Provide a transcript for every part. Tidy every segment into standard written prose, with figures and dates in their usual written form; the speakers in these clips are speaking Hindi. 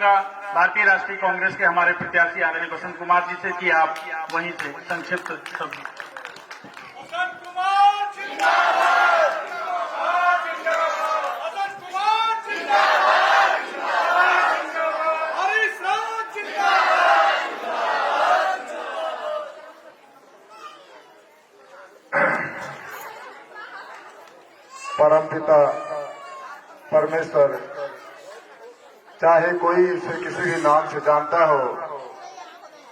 चाहूंगा भारतीय राष्ट्रीय कांग्रेस के हमारे प्रत्याशी आदरणीय बसंत कुमार जी से कि आप वहीं से संक्षिप्त शब्द। बसंत कुमार जिंदाबाद, बसंत कुमार जिंदाबाद, हरीश रावत जिंदाबाद। परमपिता परमेश्वर चाहे कोई इसे किसी भी नाम से जानता हो,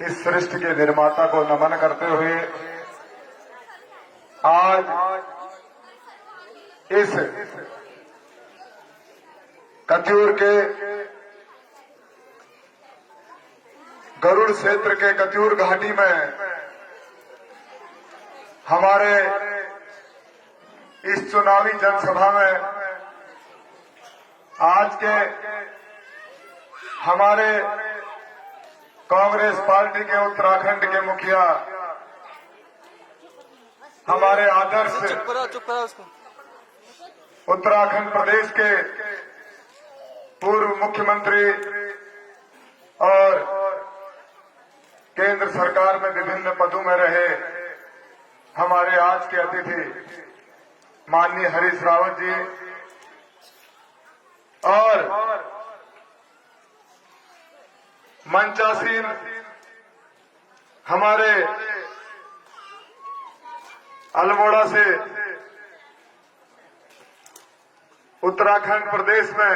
इस सृष्टि के निर्माता को नमन करते हुए आज इस कत्यूर के गरुड़ क्षेत्र के कत्यूर घाटी में हमारे इस चुनावी जनसभा में आज के हमारे कांग्रेस पार्टी के उत्तराखंड के मुखिया, हमारे आदर्श उत्तराखंड प्रदेश के पूर्व मुख्यमंत्री और केंद्र सरकार में विभिन्न पदों में रहे हमारे आज के अतिथि माननीय हरीश रावत जी और मंचासीन हमारे अल्मोड़ा से उत्तराखंड प्रदेश में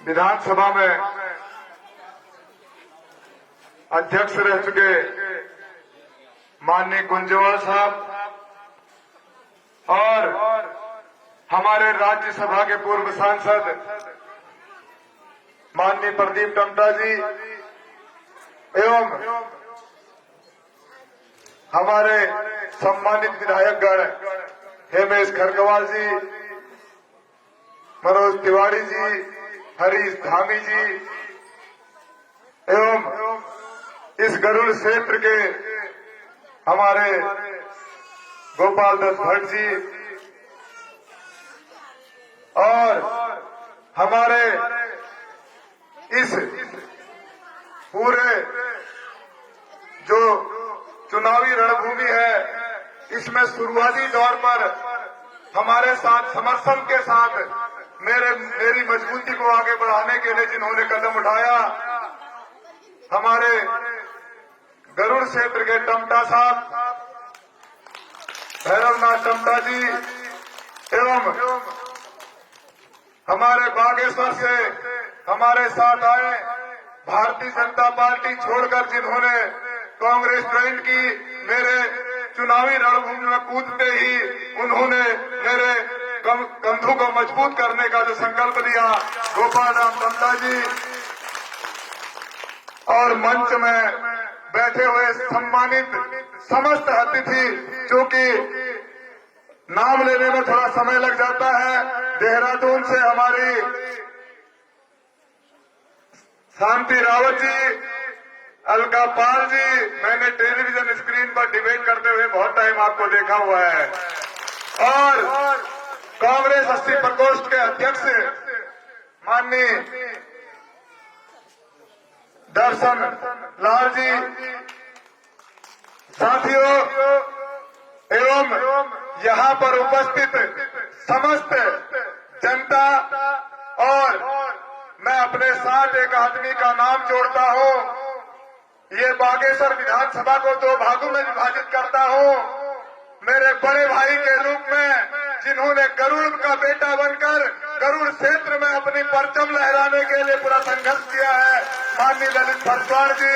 विधानसभा में अध्यक्ष रह चुके माननीय कुंजवाल साहब और हमारे राज्यसभा के पूर्व सांसद माननीय प्रदीप टमटा जी एवं हमारे सम्मानित विधायकगण हेमेश खरगवाल जी, मनोज तिवारी जी, हरीश धामी जी एवं इस गरुड़ क्षेत्र के हमारे गोपाल दास भट्ट जी और हमारे इस पूरे जो चुनावी रणभूमि है, इसमें शुरुआती दौर पर हमारे साथ समर्थन के साथ मेरी मजबूती को आगे बढ़ाने के लिए जिन्होंने कदम उठाया, हमारे गरुड़ क्षेत्र के टमटा साहब, भैरवनाथ टमटा जी एवं हमारे बागेश्वर से हमारे साथ आए भारतीय जनता पार्टी छोड़कर जिन्होंने कांग्रेस ज्वाइन की, मेरे चुनावी रणभूमि में कूदते ही उन्होंने मेरे कंधों को मजबूत करने का जो संकल्प लिया, गोपाल राम टमटा जी और मंच में बैठे हुए सम्मानित समस्त अतिथि, जो कि नाम लेने में थोड़ा समय लग जाता है, देहरादून से हमारी शांति रावत जी, अलका पाल जी, मैंने टेलीविजन स्क्रीन पर डिबेट करते हुए बहुत टाइम आपको देखा हुआ है, और कांग्रेस 80 प्रकोष्ठ के अध्यक्ष माननीय दर्शन लाल जी, साथियों एवं यहाँ पर उपस्थित समस्त जनता, और मैं अपने साथ एक आदमी का नाम जोड़ता हूँ, ये बागेश्वर विधानसभा को 2 भागों में विभाजित करता हूँ। मेरे बड़े भाई के रूप में जिन्होंने गरुड़ का बेटा बनकर गरुड़ क्षेत्र में अपनी परचम लहराने के लिए पूरा संघर्ष किया है, माननीय ललित भरद्वाज जी,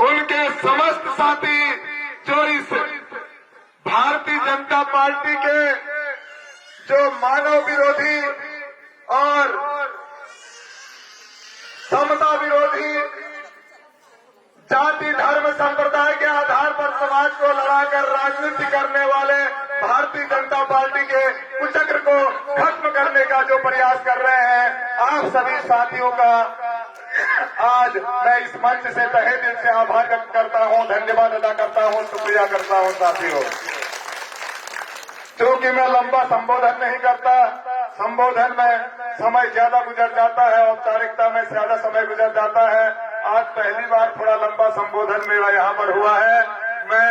उनके समस्त साथी जो इस भारतीय जनता पार्टी के जो मानव विरोधी और समता विरोधी, जाति धर्म संप्रदाय के आधार पर समाज को लड़ाकर राजनीति करने वाले भारतीय जनता पार्टी के कुचक्र को खत्म करने का जो प्रयास कर रहे हैं, आप सभी साथियों का आज मैं इस मंच से तहे दिल से आभार व्यक्त करता हूं, धन्यवाद अदा करता हूं, शुक्रिया करता हूं साथियों। क्योंकि मैं लंबा संबोधन नहीं करता, संबोधन में समय ज्यादा गुजर जाता है, औपचारिकता में ज्यादा समय गुजर जाता है। आज पहली बार थोड़ा लंबा संबोधन मेरा यहाँ पर हुआ है। मैं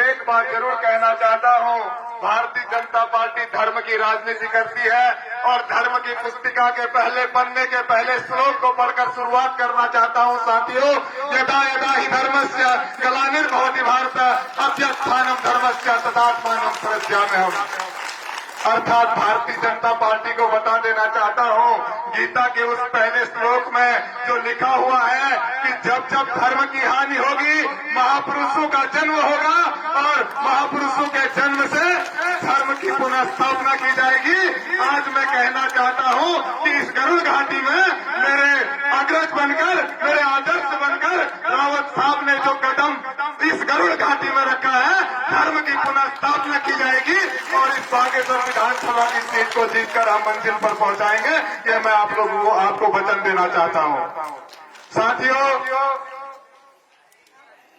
एक बात जरूर कहना चाहता हूँ, भारतीय जनता पार्टी धर्म की राजनीति करती है और धर्म की पुस्तिका के पहले पन्ने के पहले श्लोक को पढ़कर शुरुआत करना चाहता हूँ साथियों। यदा यदा ही धर्मस्य ग्लानिर्भवति भारत अभ्युत्थानम धर्मस्य तदात्मानं प्रज्ञाम्यहम्। अर्थात भारतीय जनता पार्टी को बता देना चाहता हूँ, गीता के उस पहले श्लोक में जो लिखा हुआ है कि जब जब धर्म की हानि होगी महापुरुषों का जन्म होगा और महापुरुषों के जन्म से धर्म की पुनः स्थापना की जाएगी। आज मैं कहना चाहता हूँ कि इस गरुड़ घाटी में मेरे अग्रज बनकर, मेरे आदर्श बनकर रावत साहब ने जो कदम इस गरुड़ घाटी में रखा है, धर्म की पुनः स्थापना की जाएगी और इस बागेश्वर विधानसभा की सीट को जीतकर हम मंजिल पर पहुंचाएंगे। ये मैं आप लोगों को आपको वचन देना चाहता हूं साथियों।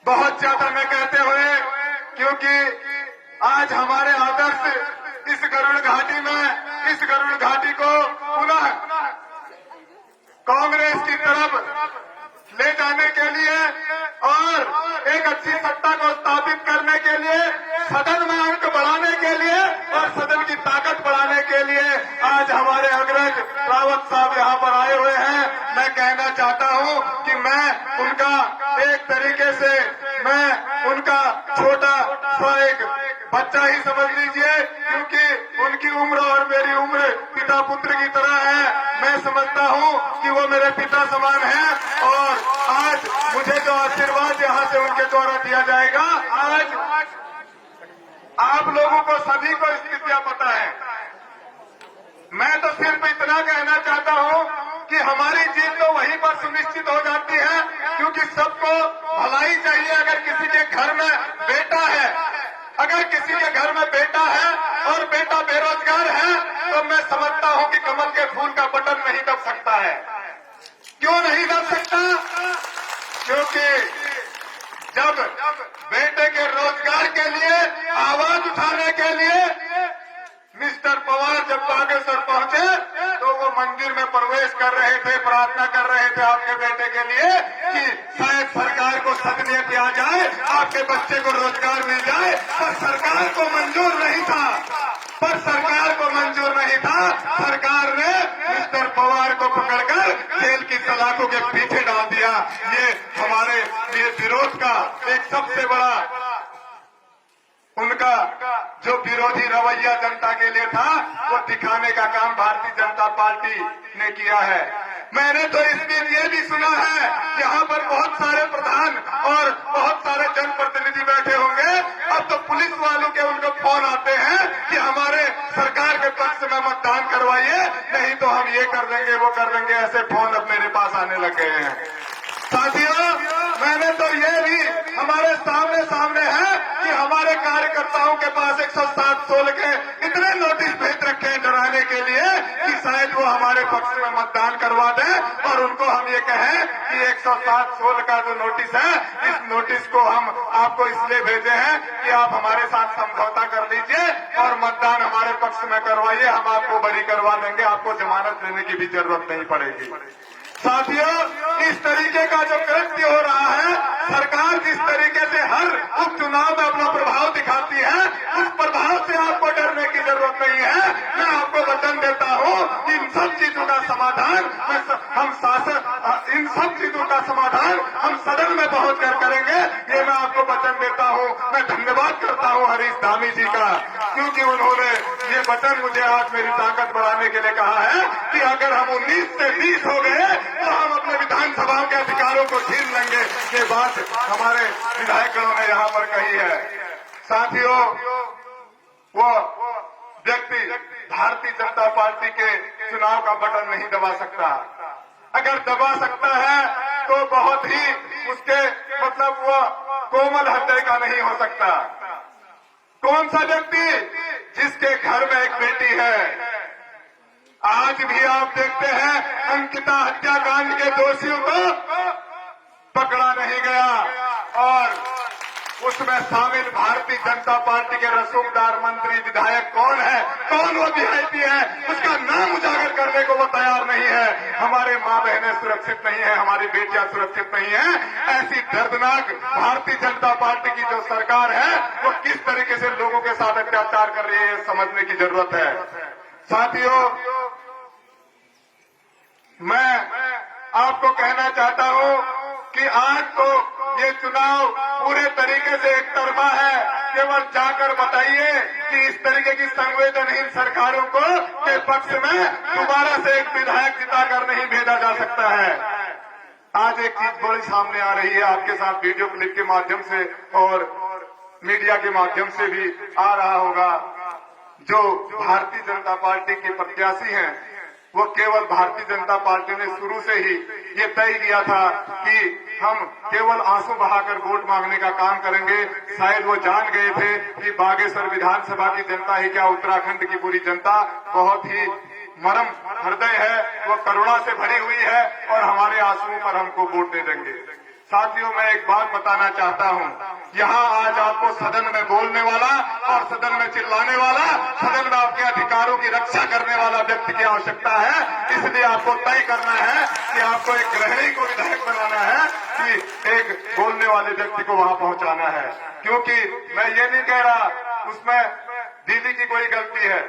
बहुत ज्यादा मैं कहते हुए, क्योंकि आज हमारे आदर्श इस गरुड़ घाटी में, इस गरुड़ घाटी को पुनः कांग्रेस की तरफ ले जाने के लिए और एक अच्छी सत्ता को स्थापित करने के लिए, सदन में अंक बढ़ाने के लिए और सदन की ताकत बढ़ाने के लिए आज हमारे अग्रज रावत साहब यहाँ पर आए हुए हैं। मैं कहना चाहता हूँ कि मैं उनका एक तरीके से, मैं उनका छोटा सा एक बच्चा ही समझ लीजिए, क्योंकि उनकी उम्र और मेरी उम्र पिता पुत्र की तरह है। मैं समझता हूँ कि वो मेरे पिता समान हैं और आज मुझे जो आशीर्वाद यहाँ से उनके द्वारा दिया जाएगा, आज आप लोगों को सभी को स्थितियां पता है। मैं तो सिर्फ इतना कहना चाहता हूँ कि हमारी जीत तो वहीं पर सुनिश्चित हो जाती है, क्योंकि सबको भलाई चाहिए। अगर किसी के घर में बेटा है, अगर किसी के घर में बेटा है और बेटा बेरोजगार है, तो मैं समझता हूँ कि कमल के फूल का बटन नहीं दब सकता है। क्यों नहीं दब सकता? क्योंकि जब बेटे के रोजगार के लिए, आवाज उठाने के लिए मिस्टर पवार जब बागेश्वर पहुंचे तो वो मंदिर में प्रवेश कर रहे थे, प्रार्थना कर रहे थे आपके बेटे के लिए कि शायद सरकार को सदनियत आ जाए, आपके बच्चे को रोजगार मिल जाए। पर सरकार को मंजूर नहीं था, पर सरकार को मंजूर नहीं था। सरकार ने मिस्टर पवार को पकड़कर जेल की सलाखों के पीछे डाल दिया। ये हमारे लिए विरोध का एक सबसे बड़ा उनका जो विरोधी रवैया जनता के लिए था, वो दिखाने का काम भारतीय जनता पार्टी ने किया है। मैंने तो इस बीच ये भी सुना है, यहाँ पर बहुत सारे प्रधान और बहुत सारे जनप्रतिनिधि बैठे होंगे। अब तो पुलिस वालों के उनको फोन आते हैं कि हमारे सरकार के पक्ष में मतदान करवाइए, नहीं तो हम ये कर देंगे, वो कर देंगे। ऐसे फोन अब मेरे पास आने लग गए हैं साथियों। मैंने तो ये भी हमारे सामने है कि हमारे कार्यकर्ताओं के पास 107-16 के इतने नोटिस भेज रखे हैं डराने के लिए कि शायद वो हमारे पक्ष में मतदान करवा दें। और उनको हम ये कहें कि 107-16 का जो नोटिस है, इस नोटिस को हम आपको इसलिए भेजे हैं कि आप हमारे साथ समझौता कर लीजिए और मतदान हमारे पक्ष में करवाइए, हम आपको बरी करवा देंगे, आपको जमानत देने की भी जरूरत नहीं पड़ेगी। साथियों, इस तरीके का जो कृत्य हो रहा है, सरकार जिस तरीके से हर उपचुनाव में अपना प्रभाव दिखाती है, उस प्रभाव से आपको डरने की जरूरत नहीं है। मैं आपको वचन देता हूँ, इन सब चीजों का समाधान हम शासन, इन सब चीजों का समाधान हम सदन में पहुंचकर करेंगे। ये मैं आपको वचन देता हूँ। मैं धन्यवाद करता हूँ हरीश धामी जी का, क्योंकि उन्होंने ये वचन मुझे आज मेरी ताकत बढ़ाने के लिए कहा है कि अगर हम 19 से 20 हो गए तो हम अपने विधानसभा के अधिकारों को छीन लेंगे। ये बात हमारे विधायकों ने यहाँ पर कही है। साथियों, वो व्यक्ति भारतीय जनता पार्टी के चुनाव का बटन नहीं दबा सकता। अगर दबा सकता है तो बहुत ही उसके मतलब वो कोमल हृदय का नहीं हो सकता। कौन सा व्यक्ति जिसके घर में एक बेटी है, आज भी आप देखते हैं अंकिता हत्याकांड के दोषियों को पकड़ा नहीं गया और उसमें शामिल भारतीय जनता पार्टी के रसूखदार मंत्री विधायक कौन है, कौन वो वीआईपी है, उसका नाम उजागर करने को वो तैयार नहीं है। हमारे माँ बहनें सुरक्षित नहीं है, हमारी बेटियां सुरक्षित नहीं है। ऐसी दर्दनाक भारतीय जनता पार्टी की जो सरकार है वो किस तरीके से लोगों के साथ अत्याचार कर रही है, ये समझने की जरूरत है। साथियों, मैं आपको कहना चाहता हूं कि आज तो ये चुनाव पूरे तरीके से एक तरफा है। केवल जाकर बताइए कि इस तरीके की संवेदनहीन सरकारों को के पक्ष में दोबारा से एक विधायक जिताकर नहीं भेजा जा सकता है। आज एक चीज बड़ी सामने आ रही है, आपके साथ वीडियो क्लिप के माध्यम से और मीडिया के माध्यम से भी आ रहा होगा। जो भारतीय जनता पार्टी के प्रत्याशी हैं वो केवल भारतीय जनता पार्टी ने शुरू से ही ये तय किया था कि हम केवल आंसू बहाकर वोट मांगने का काम करेंगे। शायद वो जान गए थे कि बागेश्वर विधानसभा की जनता ही क्या, उत्तराखंड की पूरी जनता बहुत ही मरम हृदय है, वो करुणा से भरी हुई है और हमारे आंसुओं पर हमको वोट दे देंगे। साथियों, मैं एक बात बताना चाहता हूं, यहाँ आज आपको सदन में बोलने वाला और सदन में चिल्लाने वाला, सदन में आपके अधिकारों की रक्षा करने वाला व्यक्ति की आवश्यकता है। इसलिए आपको तय करना है कि आपको एक गृहिणी को विधायक बनाना है कि एक बोलने वाले व्यक्ति को वहां पहुंचाना है। क्योंकि मैं ये नहीं कह रहा उसमें दीदी की कोई गलती है।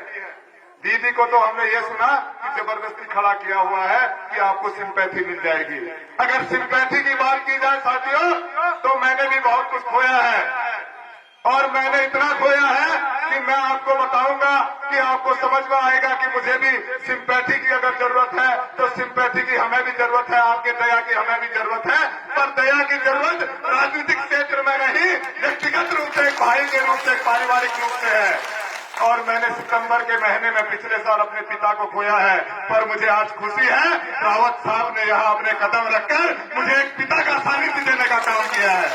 दीदी को तो हमने ये सुना कि जबरदस्ती खड़ा किया हुआ है कि आपको सिंपैथी मिल जाएगी। अगर सिंपैथी की बात की जाए साथियों, तो मैंने भी बहुत कुछ खोया है और मैंने इतना खोया है कि मैं आपको बताऊंगा कि आपको समझ में आएगा कि मुझे भी सिंपैथी की अगर जरूरत है तो सिंपैथी की हमें भी जरूरत है, आपके दया की हमें भी जरूरत है। पर दया की जरूरत राजनीतिक क्षेत्र में नहीं, व्यक्तिगत रूप से, एक भाई के रूप से, एक पारिवारिक रूप से है। और मैंने सितंबर के महीने में पिछले साल अपने पिता को खोया है, पर मुझे आज खुशी है रावत साहब ने यहाँ अपने कदम रखकर मुझे एक पिता का सानिध्य देने का काम किया है।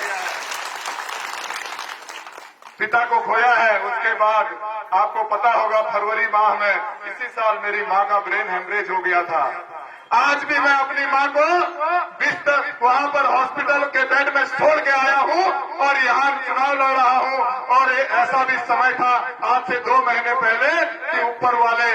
पिता को खोया है, उसके बाद आपको पता होगा फरवरी माह में इसी साल मेरी माँ का ब्रेन हेमरेज हो गया था। आज भी मैं अपनी माँ को बिस्तर वहां पर हॉस्पिटल के बेड में छोड़ के आया हूँ और यहाँ चुनाव लड़ रहा हूँ। और ऐसा भी समय था आज से 2 महीने पहले कि ऊपर वाले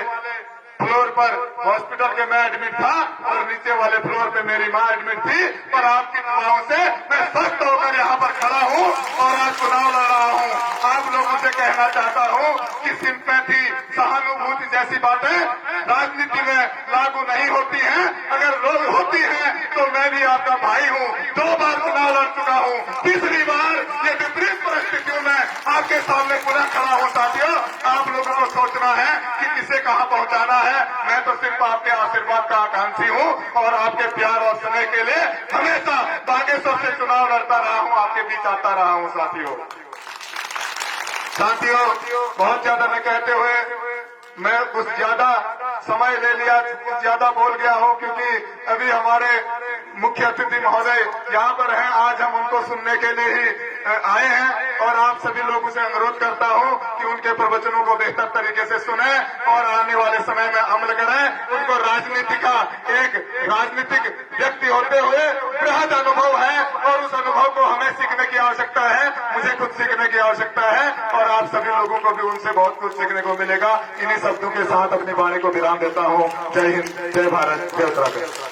फ्लोर पर हॉस्पिटल के मैं एडमिट था और नीचे वाले फ्लोर पे मेरी माँ एडमिट थी। पर आपकी दुआओं से मैं स्वस्थ होकर यहाँ पर खड़ा हूँ और आज चुनाव लड़ रहा हूँ। आप लोगों से कहना चाहता हूँ कि सिंपैथी, सहानुभूति जैसी बातें राजनीति में लागू नहीं होती हैं। अगर लोग होती हैं तो मैं भी आपका भाई हूँ, 2 बार चुनाव लड़ चुका हूँ, तीसरी बार ये विपरीत परिस्थितियों में आपके सामने पुनः खड़ा हूँ। साथियों, आप लोगों को सोचना है कि किसे कहाँ पहुँचाना है। मैं तो सिर्फ आपके आशीर्वाद का आकांक्षी हूँ और आपके प्यार और स्नेह के लिए हमेशा बागेश्वर से चुनाव लड़ता रहा हूँ, आपके बीच आता रहा हूँ। साथियों, बहुत ज्यादा न कहते हुए मैं कुछ ज्यादा समय ले लिया, कुछ ज्यादा बोल गया हूँ, क्योंकि अभी हमारे मुख्य अतिथि महोदय यहाँ पर हैं। आज हम उनको सुनने के लिए ही आए हैं और आप सभी लोगों से अनुरोध करता हूँ कि उनके प्रवचनों को बेहतर तरीके से सुने और आने वाले समय में अमल करें। उनको राजनीति का एक राजनीतिक व्यक्ति होते हुए बृहद अनुभव है और उस अनुभव को हमें सीखने की आवश्यकता है, मुझे कुछ सीखने की आवश्यकता है और आप सभी लोगों को भी उनसे बहुत कुछ सीखने को मिलेगा। इन्हीं शब्दों के साथ अपनी वाणी को विराम देता हूँ। जय हिंद, जय भारत, जय उत्तराखंड।